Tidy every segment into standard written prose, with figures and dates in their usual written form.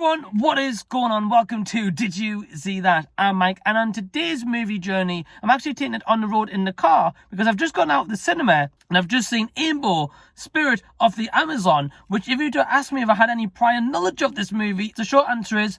everyone, what is going on? Welcome to Did You See That? I'm Mike, and on today's movie journey, I'm actually taking it on the road in the car because I've just gone out of the cinema and I've just seen Ainbo, Spirit of the Amazon, which if you were to ask me if I had any prior knowledge of this movie, the short answer is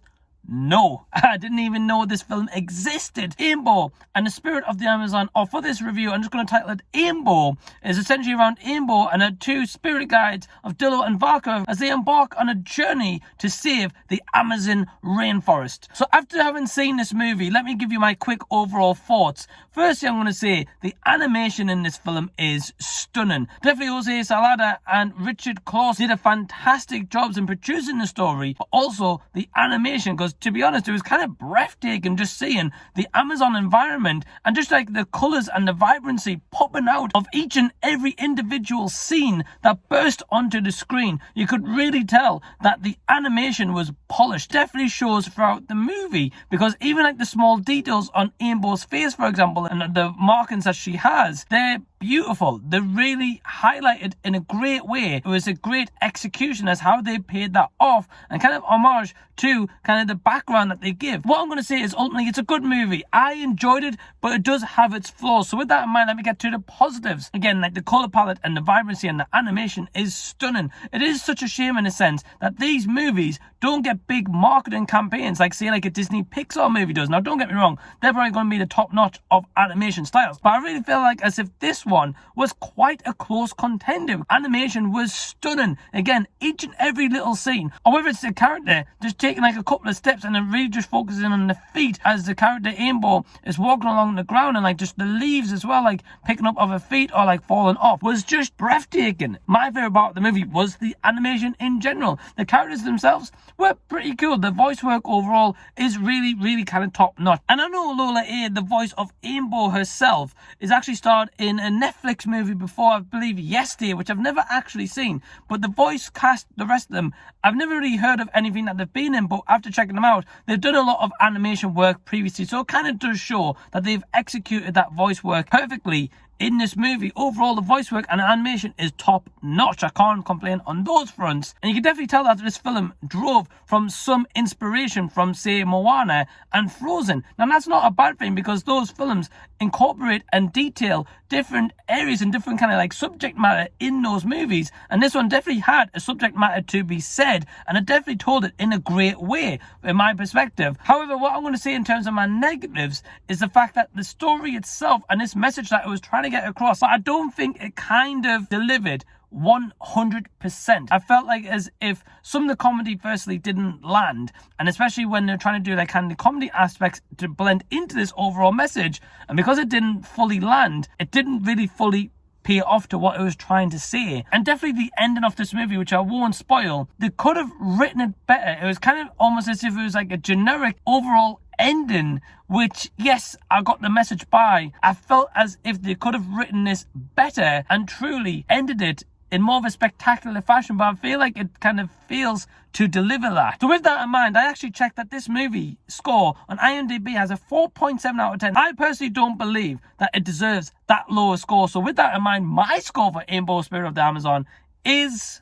no. I didn't even know this film existed. Ainbo and the Spirit of the Amazon, or for this review, I'm just going to title it Ainbo, is essentially around Ainbo and her two spirit guides of Dillo and Varka as they embark on a journey to save the Amazon rainforest. So after having seen this movie, let me give you my quick overall thoughts. Firstly, I'm going to say the animation in this film is stunning. Definitely Jose Salada and Richard Claus did a fantastic job in producing the story, but also the animation, because to be honest, it was kind of breathtaking just seeing the Amazon environment and just like the colours and the vibrancy popping out of each and every individual scene that burst onto the screen. You could really tell that the animation was polished. Definitely shows throughout the movie, because even like the small details on Ainbo's face, for example, and the markings that she has, they're beautiful. They're really highlighted in a great way. It was a great execution as how they paid that off and kind of homage to kind of the background that they give. What I'm going to say is ultimately it's a good movie. I enjoyed it, but it does have its flaws. So with that in mind, let me get to the positives. Again, like the colour palette and the vibrancy and the animation is stunning. It is such a shame in a sense that these movies don't get big marketing campaigns like say like a Disney Pixar movie does. Now don't get me wrong, they're probably going to be the top notch of animation styles, but I really feel like as if this one was quite a close contender. Animation was stunning. Again, each and every little scene, or whether it's the character just taking like a couple of steps and then really just focusing on the feet as the character Ainbo is walking along the ground, and like just the leaves as well, like picking up of her feet or like falling off, was just breathtaking. My favorite part of the movie was the animation in general. The characters themselves were pretty cool. The voice work overall is really kind of top notch. And I know Lola A, the voice of Ainbo herself, is actually starred in a Netflix movie before, I believe Yesterday, which I've never actually seen, but the voice cast, the rest of them, I've never really heard of anything that they've been in, but after checking them out, they've done a lot of animation work previously, so it kind of does show that they've executed that voice work perfectly in this movie. Overall, the voice work and animation is top notch. I can't complain on those fronts. And you can definitely tell that this film drove from some inspiration from, say, Moana and Frozen. Now, that's not a bad thing, because those films incorporate and detail different areas and different kind of like subject matter in those movies. And this one definitely had a subject matter to be said, and it definitely told it in a great way, in my perspective. However, what I'm going to say in terms of my negatives is the fact that the story itself and this message that it was trying to get across, I don't think it kind of delivered 100%. I felt like as if some of the comedy firstly didn't land, and especially when they're trying to do like kind of comedy aspects to blend into this overall message, and because it didn't fully land, it didn't really fully pay off to what it was trying to say. And definitely the ending of this movie, which I won't spoil, they could have written it better. It was kind of almost as if it was like a generic overall ending, which, yes, I got the message by. I felt as if they could have written this better and truly ended it in more of a spectacular fashion, but I feel like it kind of fails to deliver that. So with that in mind, I actually checked that this movie score on IMDb has a 4.7 out of 10. I personally don't believe that it deserves that lower score. So with that in mind, my score for Ainbo, Spirit of the Amazon is...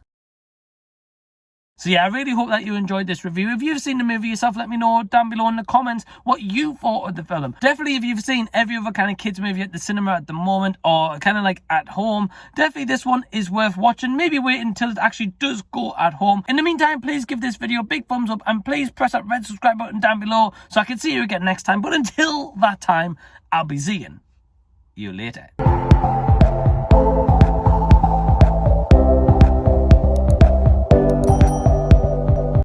So yeah, I really hope that you enjoyed this review. If you've seen the movie yourself, let me know down below in the comments what you thought of the film. Definitely if you've seen every other kind of kids movie at the cinema at the moment, or kind of like at home, definitely this one is worth watching. Maybe wait until it actually does go at home. In the meantime, please give this video a big thumbs up and please press that red subscribe button down below so I can see you again next time. But until that time, I'll be seeing you later.